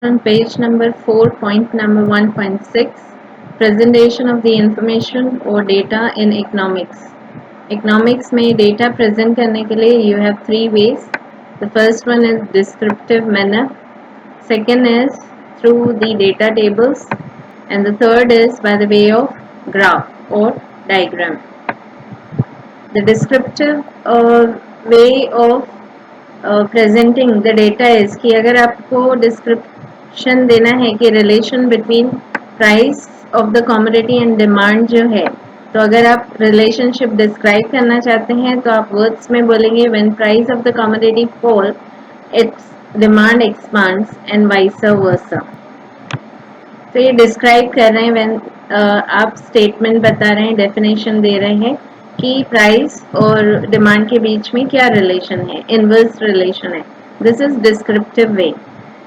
on page number 4, point number 1.6, presentation of the information or data in economics. Economics में data present करने के लिए you have three ways. The first one is descriptive manner, second is through the data tables, and the third is by the way of graph or diagram. The descriptive way of presenting the data is कि अगर आपको description देना है कि relation between price of the commodity and demand जो है, तो अगर आप रिलेशनशिप डिस्क्राइब करना चाहते हैं तो आप वर्ड्स में बोलेंगे when price of the commodity fall it's demand expands and vice versa. तो ये डिस्क्राइब कर रहे हैं व्हेन आप स्टेटमेंट बता रहे हैं, डेफिनेशन दे रहे हैं कि प्राइस और डिमांड के बीच में क्या रिलेशन है, इनवर्स रिलेशन है. This is descriptive way.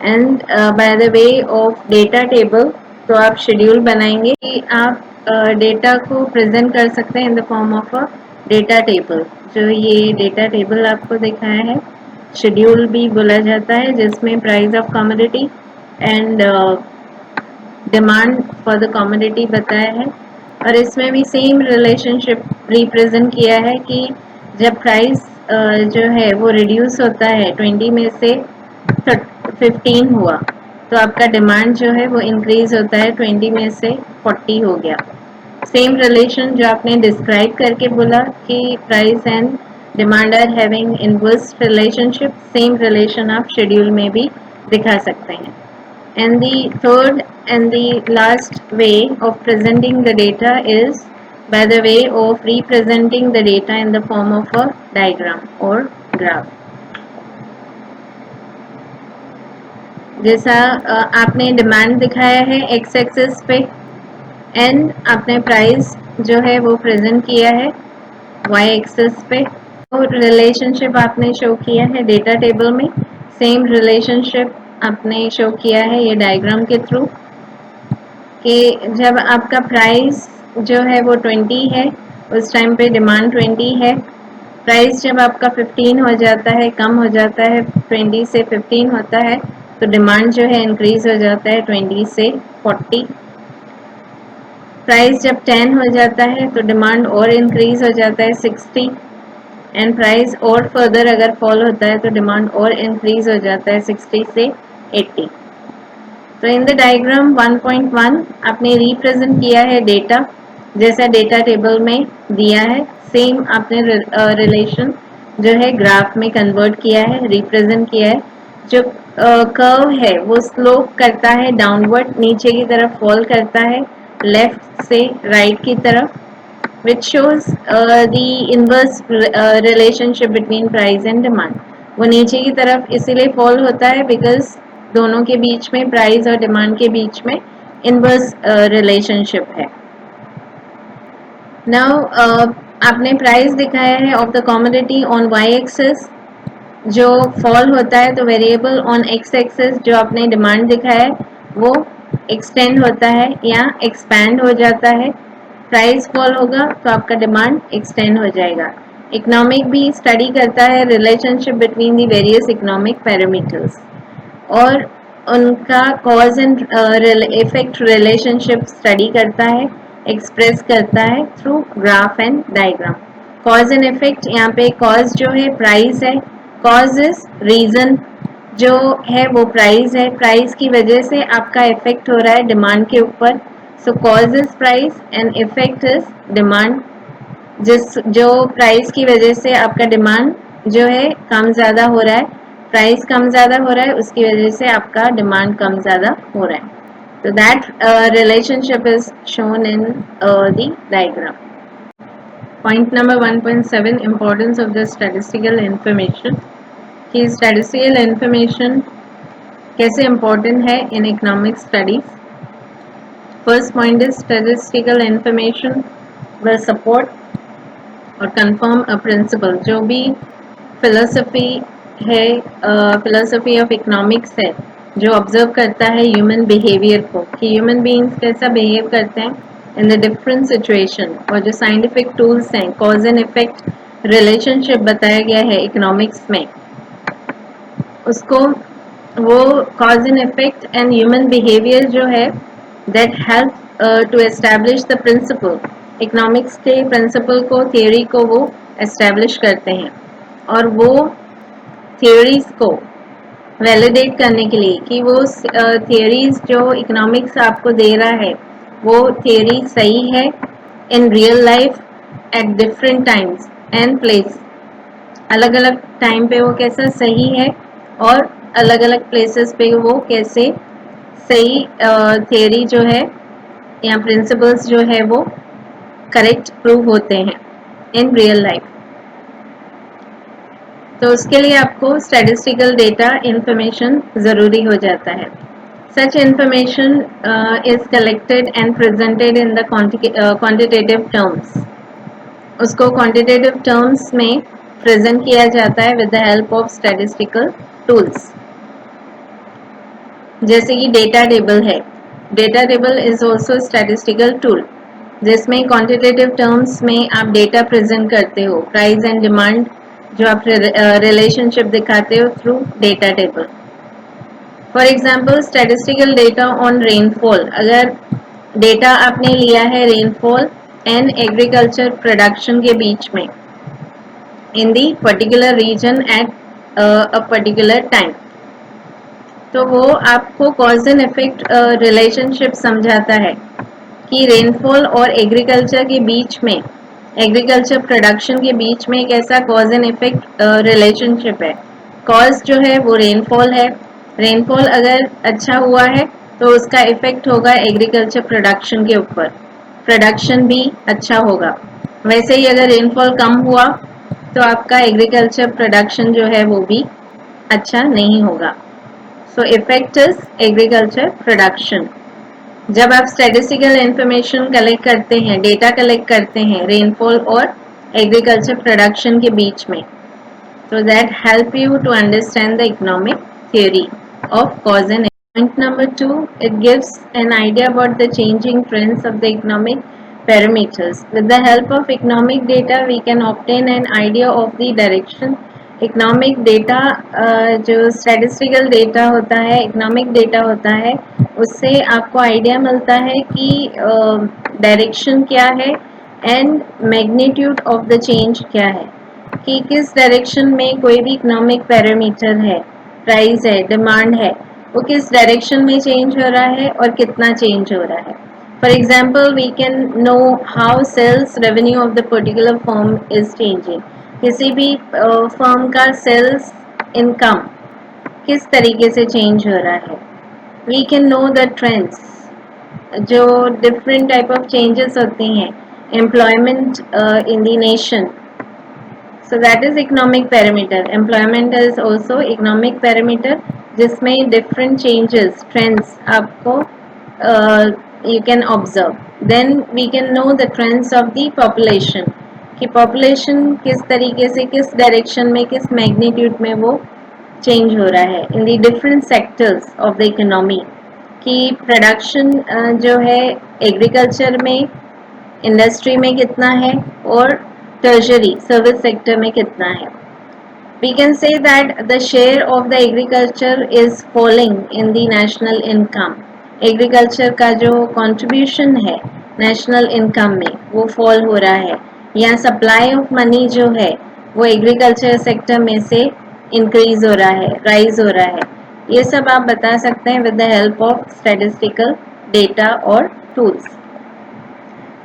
And by the way of data table, तो आप शेड्यूल बनाएंगे कि आप डेटा को प्रेजेंट कर सकते हैं in the form of a data table. जो ये डेटा टेबल आपको दिखाया है शेड्यूल भी बोला जाता है, जिसमें price of commodity and demand for the commodity बताया है. और इसमें भी सेम रिलेशनशिप रिप्रेजेंट किया है कि जब प्राइस जो है वो रिड्यूस होता है 20 में से 15 हुआ, तो आपका डिमांड जो है वो इंक्रीज होता है 20 में से 40 हो गया. सेम रिलेशन जो आपने डिस्क्राइब करके बोला कि price and demand are having inverse relationship, same relation आप शेड्यूल में भी दिखा सकते हैं. And the third and the last way of presenting the data is by the way of representing the data in the form of a diagram or graph. जैसा आपने demand दिखाया है एक्स एक्सिस पे एंड आपने price जो है वो present किया है वाई एक्सिस पे. और रिलेशनशिप आपने शो किया है डेटा टेबल में, सेम रिलेशनशिप आपने शो किया है ये डायग्राम के थ्रू कि जब आपका प्राइस जो है वो 20 है उस टाइम पे डिमांड 20 है. प्राइस जब आपका 15 हो जाता है, कम हो जाता है, 20 से 15 होता है, तो डिमांड जो है इंक्रीज हो जाता है 20 से 40. प्राइस जब 10 हो जाता है तो डिमांड और इंक्रीज हो जाता है 60. एंड प्राइस और फर्दर अगर फॉल होता है तो डिमांड और इंक्रीज हो जाता है 60 से 80. तो इन द डायग्राम 1.1 आपने रिप्रेजेंट किया है डेटा जैसा डेटा टेबल में दिया है, सेम आपने रिलेशन जो है ग्राफ में कन्वर्ट किया है, रिप्रेजेंट किया है. जो कर्व है वो स्लोप करता है डाउनवर्ड, नीचे की तरफ फॉल करता है लेफ्ट से राइट की तरफ, which shows the inverse relationship between price and demand. वो नीचे की तरफ इसीलिए फॉल होता है बिकॉज दोनों के बीच में, प्राइस और डिमांड के बीच में इनवर्स रिलेशनशिप है. नाउ आपने प्राइस दिखाया है of the commodity on Y axis, जो फॉल होता है तो वेरिएबल ऑन एक्स एक्सिस जो आपने डिमांड दिखाया है वो एक्सटेंड होता है या एक्सपैंड हो जाता है. प्राइस फॉल होगा तो आपका डिमांड एक्सटेंड हो जाएगा. इकोनॉमिक भी स्टडी करता है relationship between the various economic parameters और उनका cause and effect relationship study करता है, एक्सप्रेस करता है through graph and diagram. Cause and effect, यहाँ पे कॉज जो है प्राइस है, कॉज इज रीजन जो है वो प्राइस है, प्राइस की वजह से आपका इफेक्ट हो रहा है डिमांड के ऊपर. So cause is price and effect is demand. जो प्राइस की वजह से आपका डिमांड जो है कम ज़्यादा हो रहा है, प्राइस कम ज़्यादा हो रहा है, उसकी वजह से आपका डिमांड कम ज़्यादा हो रहा है. तो that relationship is shown in the diagram. Point number 1.7, importance of the statistical information. कि स्टैटिस्टिकल इंफॉर्मेशन कैसे इम्पोर्टेंट है in economic studies. First point is statistical information will support और कंफर्म अ प्रिंसिपल. जो भी फिलोसफी है, फिलोसफी ऑफ इकोनॉमिक्स है, जो observe करता है ह्यूमन बिहेवियर को कि ह्यूमन बीइंग्स कैसा बिहेव करते हैं इन द डिफरेंट सिचुएशन, और जो साइंटिफिक टूल्स हैं, कॉज एंड इफेक्ट रिलेशनशिप बताया गया है इकोनॉमिक्स में, उसको वो cause and effect and human behaviour जो है that help to establish the principle, economics के प्रिंसिपल को, थियोरी को वो एस्टैब्लिश करते हैं। और वो थियोरीज को वैलिडेट करने के लिए कि वो थियोरीज जो इकोनॉमिक्स आपको दे रहा है वो थियोरी सही है in real life at different times and place, अलग अलग टाइम पे वो कैसा सही है और अलग अलग प्लेसेस पे वो कैसे सही थियोरी जो है या प्रिंसिपल्स जो है वो करेक्ट प्रूव होते हैं इन रियल लाइफ। तो उसके लिए आपको स्टैटिस्टिकल डेटा इंफॉर्मेशन ज़रूरी हो जाता है। Such information is collected and presented in the quantitative terms. उसको quantitative terms में present किया जाता है with the help of statistical tools. जैसे कि डेटा टेबल है, data table is also statistical tool जिसमें क्वांटिटेटिव टर्म्स में आप डेटा प्रेजेंट करते हो, प्राइस एंड डिमांड जो आप रिलेशनशिप दिखाते हो through data table. For example statistical data on rainfall, अगर डेटा आपने लिया है रेनफॉल एंड एग्रीकल्चर प्रोडक्शन के बीच में in the particular region at a particular time, तो वो आपको कॉज एंड इफेक्ट रिलेशनशिप समझाता है कि रेनफॉल और एग्रीकल्चर के बीच में, एग्रीकल्चर प्रोडक्शन के बीच में एक ऐसा कॉज एंड इफेक्ट रिलेशनशिप है। कॉज जो है वो रेनफॉल है, रेनफॉल अगर अच्छा हुआ है तो उसका इफेक्ट होगा एग्रीकल्चर प्रोडक्शन के ऊपर, प्रोडक्शन भी अच्छा होगा। वैसे ही अगर रेनफॉल कम हुआ तो आपका एग्रीकल्चर प्रोडक्शन जो है वो भी अच्छा नहीं होगा। सो इफेक्ट इज एग्रीकल्चर प्रोडक्शन। जब आप स्टैटिस्टिकल इंफॉर्मेशन कलेक्ट करते हैं, डेटा कलेक्ट करते हैं रेनफॉल और एग्रीकल्चर प्रोडक्शन के बीच में, तो that help you to understand the economic theory of cause and effect. Point number 2, it gives an idea about the changing trends of the economic parameters. With the help of economic data, we can obtain an idea of the direction. Economic data जो statistical data होता है, economic data होता है, उससे आपको idea मिलता है कि डायरेक्शन क्या है and magnitude of the change क्या है, कि किस डायरेक्शन में कोई भी इकोनॉमिक पैरामीटर है, प्राइस है, डिमांड है, वो किस डायरेक्शन में चेंज हो रहा है और कितना चेंज हो रहा है। For example we can know how sales revenue of the particular firm is changing, किसी भी फर्म का सेल्स इनकम किस तरीके से चेंज हो रहा है। We can know the trends, जो डिफरेंट टाइप ऑफ चेंजेस होती हैं, employment in the nation, so that is economic parameter. Employment is also economic parameter जिसमें different changes, trends आपको you can observe. Then we can know the trends of the population, कि population किस तरीके से, किस direction में, किस magnitude में वो change हो रहा है in the different sectors of the economy, कि production जो है agriculture में, इंडस्ट्री में कितना है और टर्शरी सर्विस सेक्टर में कितना है। We can say that the share of the agriculture is falling in the national income, agriculture का जो कंट्रीब्यूशन है नेशनल इनकम में वो फॉल हो रहा है, या सप्लाई ऑफ मनी जो है वो एग्रीकल्चर सेक्टर में से इंक्रीज हो रहा है, राइज हो रहा है। ये सब आप बता सकते हैं with the help of statistical data और tools.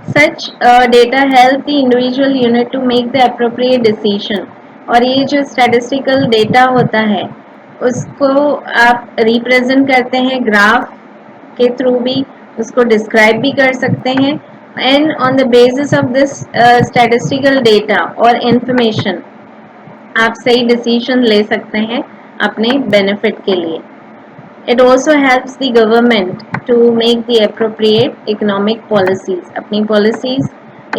Such data help the individual unit to make the appropriate decision. और ये जो statistical data होता है उसको आप represent करते हैं ग्राफ के थ्रू भी, उसको describe भी कर सकते हैं, and on the basis of this statistical data और information आप सही decision ले सकते हैं अपने benefit के लिए। It also helps the government to make the appropriate economic policies. अपनी policies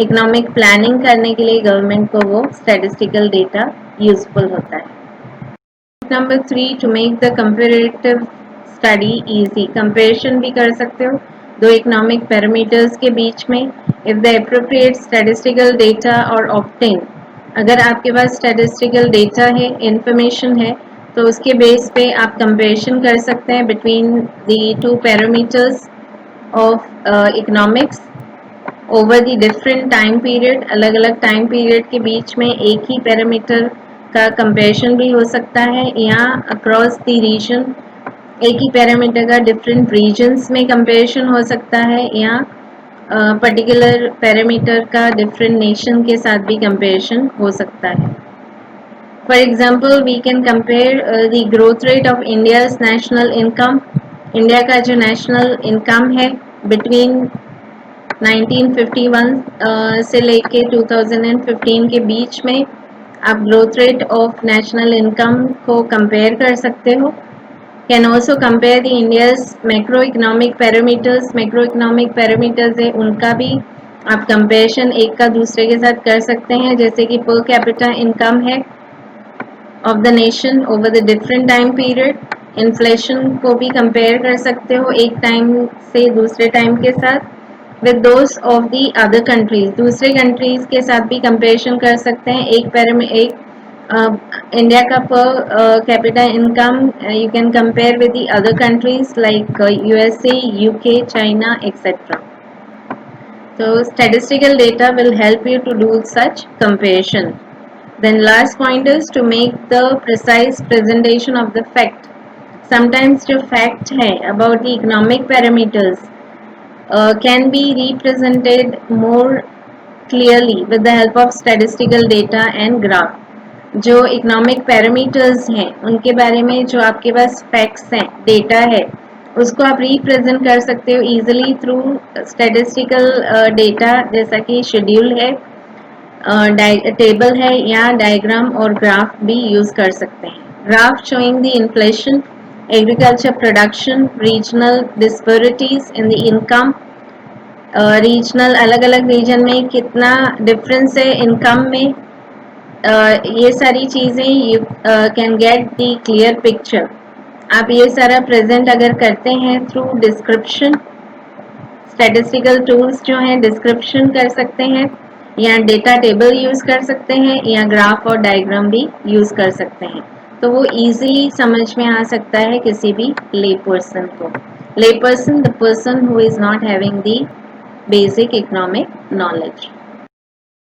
economic planning करने के लिए government को वो statistical data useful होता है। Number 3, to make the comparative study easy. Comparison भी कर सकते हो दो economic parameters के बीच में। If the appropriate statistical data are obtained, अगर आपके पास statistical data है, information है, तो उसके बेस पे आप कंपेरिजन कर सकते हैं between the two parameters of economics over the different time period. अलग अलग टाइम पीरियड के बीच में एक ही पैरामीटर का कंपैरिजन भी हो सकता है, या अक्रॉस द रीजन एक ही पैरामीटर का डिफरेंट रीजन्स में कंपैरिजन हो सकता है, या पर्टिकुलर पैरामीटर का डिफरेंट नेशन के साथ भी कंपैरिजन हो सकता है। For example we can compare the growth rate of India's national income. India का जो नेशनल इनकम है बिटवीन 1951 से लेके 2015 के बीच में आप growth rate of national income को कंपेयर कर सकते हो। Can also compare the India's macro economic parameters. Macro economic parameters है उनका भी आप कंपेरिजन एक का दूसरे के साथ कर सकते हैं, जैसे कि पर कैपिटा इनकम है of the nation over the different time period. Inflation को भी कंपेयर कर सकते हो एक टाइम से दूसरे टाइम के साथ with those of the other countries. दूसरे कंट्रीज के साथ भी कंपेरिजन कर सकते हैं। एक इंडिया का per capita income you can compare with the other countries like USA, UK, China etcetera. So statistical data will help you to do such comparison. Then last point is to make the precise presentation of the fact. Sometimes जो fact है about the economic parameters can be represented more clearly with the help of statistical data and graph. जो economic parameters हैं उनके बारे में जो आपके पास facts हैं, डेटा है, उसको आप रिप्रेजेंट कर सकते हो इजीली थ्रू स्टैटिस्टिकल डेटा, जैसा कि शेड्यूल है, टेबल है, या डायग्राम और ग्राफ भी यूज कर सकते हैं। Graph showing the inflation, agriculture production, regional disparities in the income, regional अलग अलग रीजन में कितना डिफरेंस है इनकम में, ये सारी चीज़ें you can get the clear picture. आप ये सारा प्रेजेंट अगर करते हैं थ्रू डिस्क्रिप्शन, स्टैटिस्टिकल टूल्स जो हैं डिस्क्रिप्शन कर सकते हैं, या डेटा टेबल यूज़ कर सकते हैं, या ग्राफ और डायग्राम भी यूज़ कर सकते हैं, तो वो इजीली समझ में आ सकता है किसी भी ले पर्सन को। ले person, the person who is not having the basic economic knowledge.